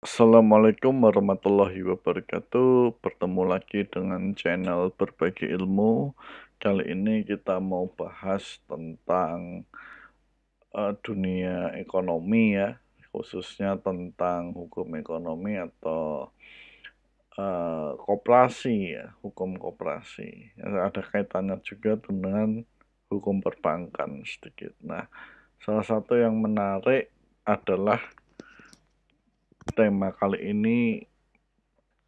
Assalamualaikum warahmatullahi wabarakatuh. Bertemu lagi dengan channel Berbagi Ilmu. Kali ini kita mau bahas tentang dunia ekonomi ya, khususnya tentang hukum ekonomi atau koperasi ya, hukum koperasi. Ada kaitannya juga dengan hukum perbankan sedikit. Nah, salah satu yang menarik adalah tema kali ini,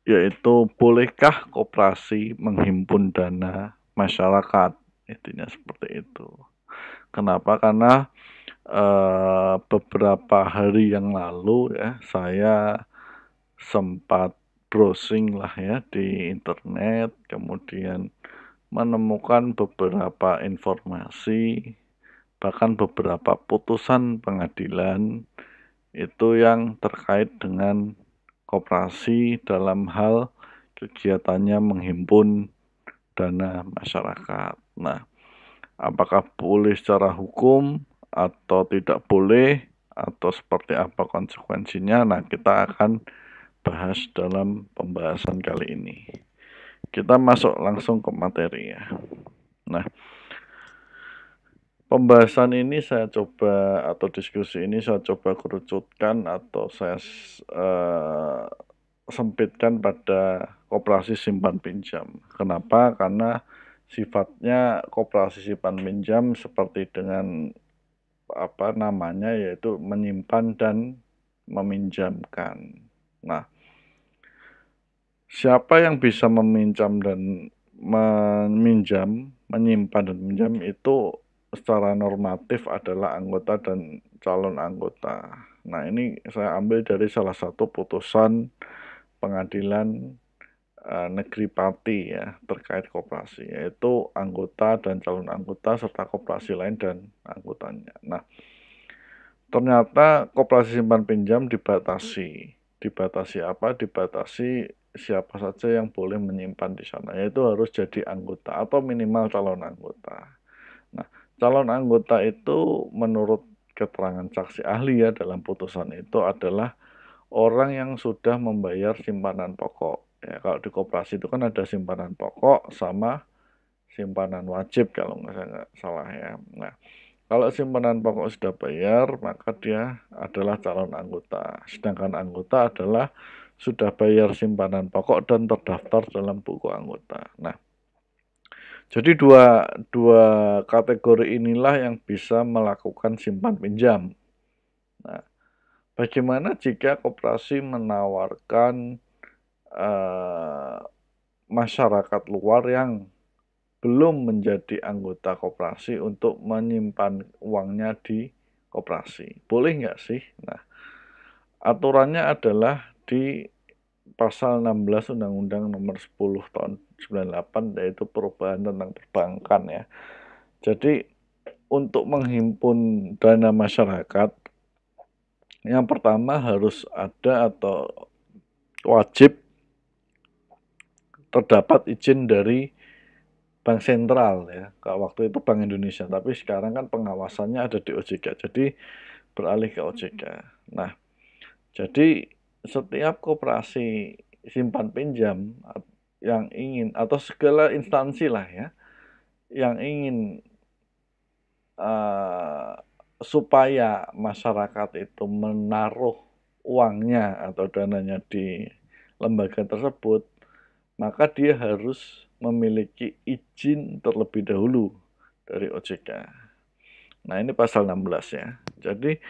yaitu bolehkah koperasi menghimpun dana masyarakat, intinya seperti itu. Kenapa? Karena beberapa hari yang lalu ya, saya sempat browsing lah ya di internet, kemudian menemukan beberapa informasi, bahkan beberapa putusan pengadilan itu yang terkait dengan koperasi dalam hal kegiatannya menghimpun dana masyarakat. Nah, apakah boleh secara hukum atau tidak boleh, atau seperti apa konsekuensinya? Nah, kita akan bahas dalam pembahasan kali ini. Kita masuk langsung ke materi ya. Nah, pembahasan ini saya coba, atau diskusi ini saya coba kerucutkan atau saya sempitkan pada koperasi simpan pinjam. Kenapa? Karena sifatnya koperasi simpan pinjam seperti dengan apa namanya, yaitu menyimpan dan meminjamkan. Nah, siapa yang bisa meminjam dan menyimpan dan meminjam itu secara normatif adalah anggota dan calon anggota. Nah, ini saya ambil dari salah satu putusan pengadilan negeri Pati ya, terkait koperasi, yaitu anggota dan calon anggota serta koperasi lain dan anggotanya. Nah, ternyata koperasi simpan pinjam dibatasi. Dibatasi apa? Dibatasi siapa saja yang boleh menyimpan di sana, yaitu harus jadi anggota atau minimal calon anggota. Nah, calon anggota itu menurut keterangan saksi ahli ya dalam putusan itu adalah orang yang sudah membayar simpanan pokok. Ya, kalau di koperasi itu kan ada simpanan pokok sama simpanan wajib kalau nggak salah ya. Nah, kalau simpanan pokok sudah bayar, maka dia adalah calon anggota. Sedangkan anggota adalah sudah bayar simpanan pokok dan terdaftar dalam buku anggota. Nah, jadi dua kategori inilah yang bisa melakukan simpan pinjam. Nah, bagaimana jika koperasi menawarkan masyarakat luar yang belum menjadi anggota koperasi untuk menyimpan uangnya di koperasi? Boleh nggak sih? Nah, aturannya adalah di pasal 16 Undang-Undang nomor 10 tahun 98, yaitu perubahan tentang perbankan ya. Jadi untuk menghimpun dana masyarakat, yang pertama harus ada atau wajib terdapat izin dari Bank Sentral ya. Kalau waktu itu Bank Indonesia, tapi sekarang kan pengawasannya ada di OJK. Jadi beralih ke OJK. Nah, jadi setiap koperasi simpan pinjam yang ingin, atau segala instansi lah ya, yang ingin supaya masyarakat itu menaruh uangnya atau dananya di lembaga tersebut, maka dia harus memiliki izin terlebih dahulu dari OJK. Nah, ini pasal 16 ya. Jadi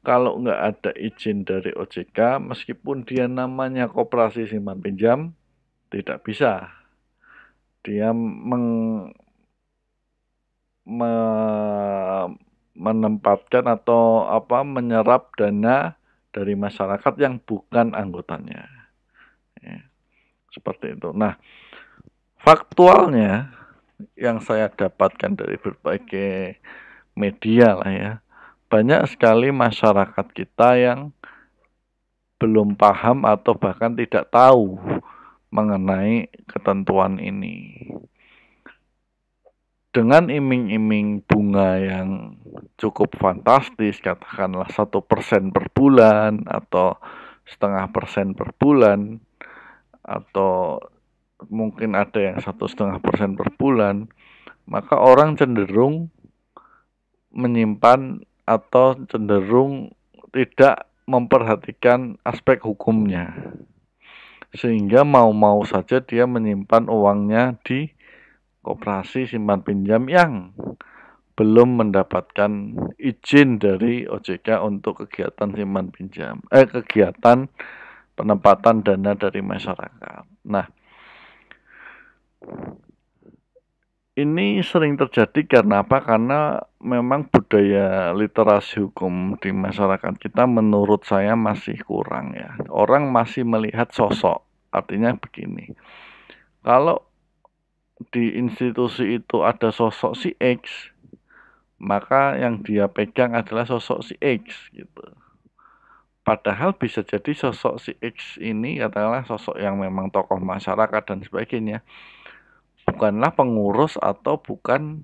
kalau nggak ada izin dari OJK, meskipun dia namanya koperasi simpan pinjam, tidak bisa. Dia menempatkan atau menyerap dana dari masyarakat yang bukan anggotanya. Ya, seperti itu. Nah, faktualnya yang saya dapatkan dari berbagai media lah ya, banyak sekali masyarakat kita yang belum paham atau bahkan tidak tahu mengenai ketentuan ini. Dengan iming-iming bunga yang cukup fantastis, katakanlah 1% per bulan atau 0,5% per bulan, atau mungkin ada yang 1,5% per bulan, maka orang cenderung menyimpan atau cenderung tidak memperhatikan aspek hukumnya, sehingga mau-mau saja dia menyimpan uangnya di koperasi simpan pinjam yang belum mendapatkan izin dari OJK untuk kegiatan simpan pinjam, kegiatan penempatan dana dari masyarakat. Nah, ini sering terjadi karena apa? Karena memang budaya literasi hukum di masyarakat kita menurut saya masih kurang ya. Orang masih melihat sosok. Artinya begini, kalau di institusi itu ada sosok si X, maka yang dia pegang adalah sosok si X gitu. Padahal bisa jadi sosok si X ini katakanlah sosok yang memang tokoh masyarakat dan sebagainya, bukanlah pengurus atau bukan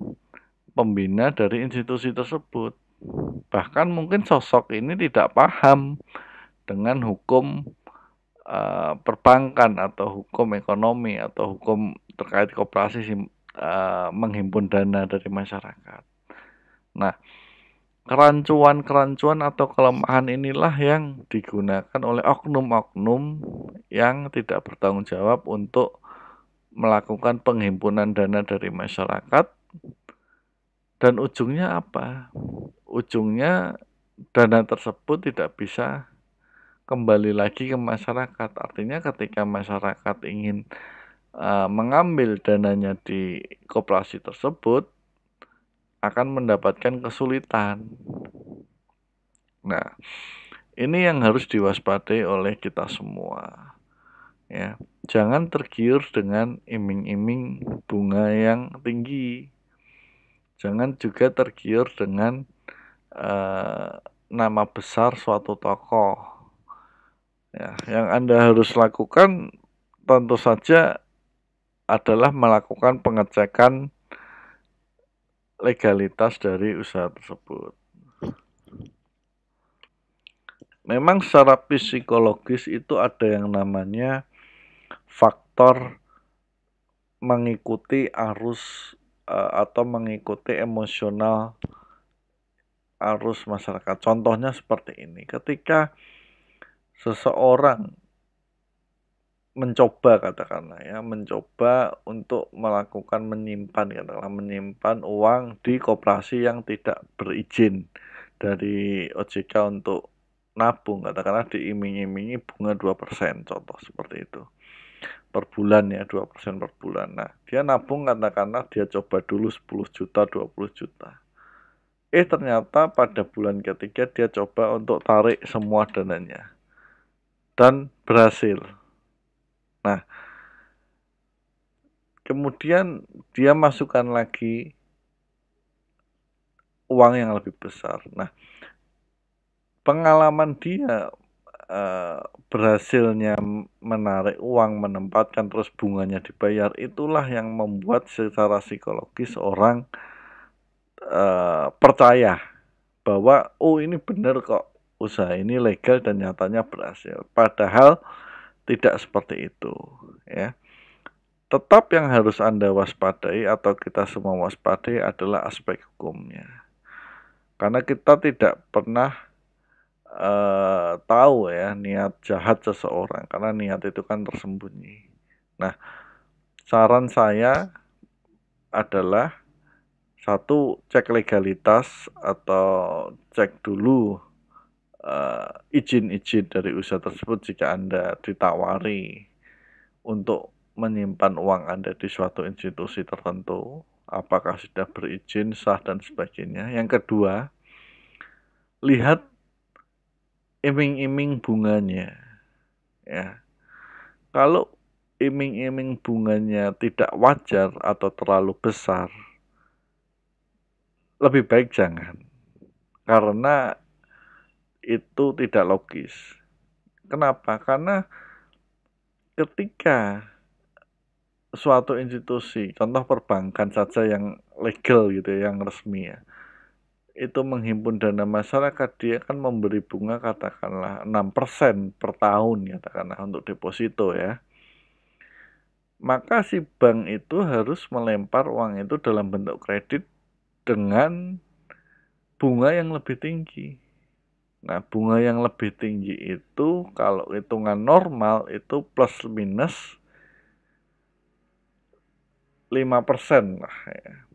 pembina dari institusi tersebut. Bahkan mungkin sosok ini tidak paham dengan hukum perbankan atau hukum ekonomi atau hukum terkait koperasi menghimpun dana dari masyarakat. Nah, kerancuan-kerancuan atau kelemahan inilah yang digunakan oleh oknum-oknum yang tidak bertanggung jawab untuk melakukan penghimpunan dana dari masyarakat, dan ujungnya apa? Ujungnya dana tersebut tidak bisa kembali lagi ke masyarakat. Artinya ketika masyarakat ingin mengambil dananya di koperasi tersebut akan mendapatkan kesulitan. Nah, ini yang harus diwaspadai oleh kita semua. Ya, jangan tergiur dengan iming-iming bunga yang tinggi. Jangan juga tergiur dengan nama besar suatu tokoh. Ya, yang Anda harus lakukan tentu saja adalah melakukan pengecekan legalitas dari usaha tersebut. Memang secara psikologis itu ada yang namanya faktor mengikuti arus atau mengikuti emosional arus masyarakat. Contohnya seperti ini, ketika seseorang mencoba untuk melakukan menyimpan uang di koperasi yang tidak berizin dari OJK untuk nabung, katakanlah diiming-imingi bunga 2%, contoh seperti itu. Per bulan ya, 2% per bulan. Nah, dia nabung katakanlah dia coba dulu 10 juta, 20 juta. Ternyata pada bulan ketiga dia coba untuk tarik semua dananya. Dan berhasil. Nah, kemudian dia masukkan lagi uang yang lebih besar. Nah, pengalaman dia berhasilnya menarik uang, menempatkan terus bunganya dibayar, itulah yang membuat secara psikologis orang percaya bahwa ini benar kok, usaha ini legal dan nyatanya berhasil. Padahal tidak seperti itu ya. Tetap yang harus Anda waspadai atau kita semua waspadai adalah aspek hukumnya. Karena kita tidak pernah tahu ya niat jahat seseorang, karena niat itu kan tersembunyi. Nah, saran saya adalah satu, cek legalitas atau cek dulu izin-izin dari usaha tersebut jika Anda ditawari untuk menyimpan uang Anda di suatu institusi tertentu, apakah sudah berizin, sah, dan sebagainya. Yang kedua, lihat iming-iming bunganya. Ya, kalau iming-iming bunganya tidak wajar atau terlalu besar, lebih baik jangan, karena itu tidak logis. Kenapa? Karena ketika suatu institusi, contoh perbankan saja yang legal gitu, yang resmi ya, itu menghimpun dana masyarakat, dia kan memberi bunga katakanlah 6% per tahun, katakanlah untuk deposito ya. Maka si bank itu harus melempar uang itu dalam bentuk kredit dengan bunga yang lebih tinggi. Nah, bunga yang lebih tinggi itu kalau hitungan normal itu plus minus 5% lah ya.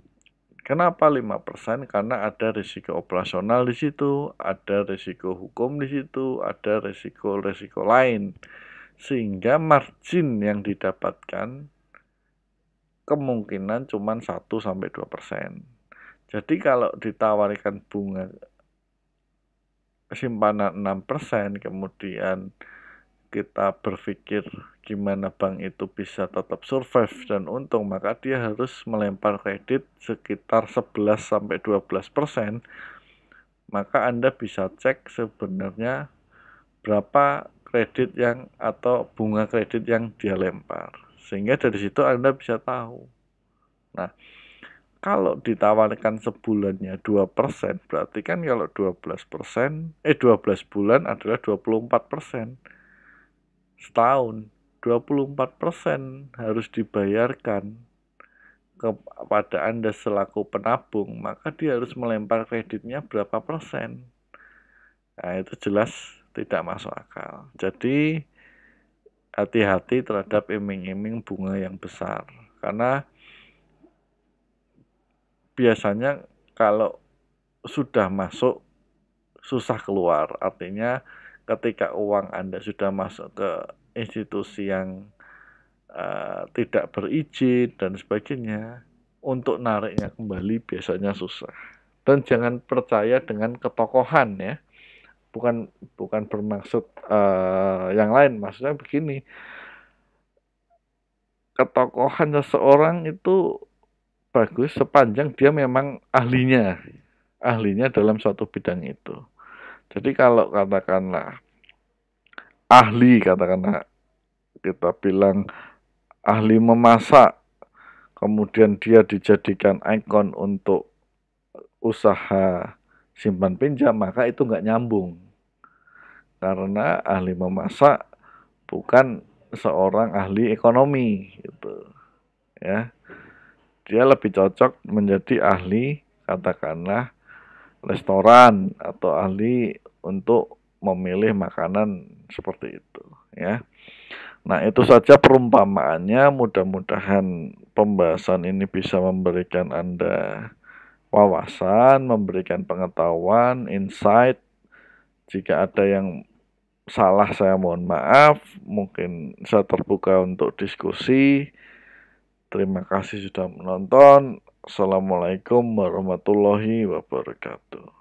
Kenapa 5%? Karena ada risiko operasional di situ, ada risiko hukum di situ, ada risiko-risiko lain. Sehingga margin yang didapatkan kemungkinan cuma 1-2%. Jadi kalau ditawarkan bunga simpanan 6%, kemudian kita berpikir gimana bank itu bisa tetap survive dan untung, maka dia harus melempar kredit sekitar 11-12%. Maka Anda bisa cek sebenarnya berapa kredit yang atau bunga kredit yang dia lempar. Sehingga dari situ Anda bisa tahu. Nah, kalau ditawarkan sebulannya 2%, berarti kan kalau 12 bulan adalah 24%. Setahun 24% harus dibayarkan kepada Anda selaku penabung, maka dia harus melempar kreditnya berapa persen. Nah, itu jelas tidak masuk akal. Jadi hati-hati terhadap iming-iming bunga yang besar, karena biasanya kalau sudah masuk susah keluar. Artinya ketika uang Anda sudah masuk ke institusi yang tidak berizin dan sebagainya, untuk nariknya kembali biasanya susah. Dan jangan percaya dengan ketokohan ya. Bukan bermaksud yang lain. Maksudnya begini, ketokohan seseorang itu bagus sepanjang dia memang ahlinya dalam suatu bidang itu. Jadi kalau katakanlah katakanlah kita bilang ahli memasak, kemudian dia dijadikan ikon untuk usaha simpan pinjam, maka itu nggak nyambung. Karena ahli memasak bukan seorang ahli ekonomi gitu ya. Dia lebih cocok menjadi ahli katakanlah restoran atau ahli untuk memilih makanan seperti itu ya. Nah, itu saja perumpamaannya. Mudah-mudahan pembahasan ini bisa memberikan Anda wawasan, memberikan pengetahuan, insight. Jika ada yang salah, saya mohon maaf. Mungkin saya terbuka untuk diskusi. Terima kasih sudah menonton. Assalamualaikum warahmatullahi wabarakatuh.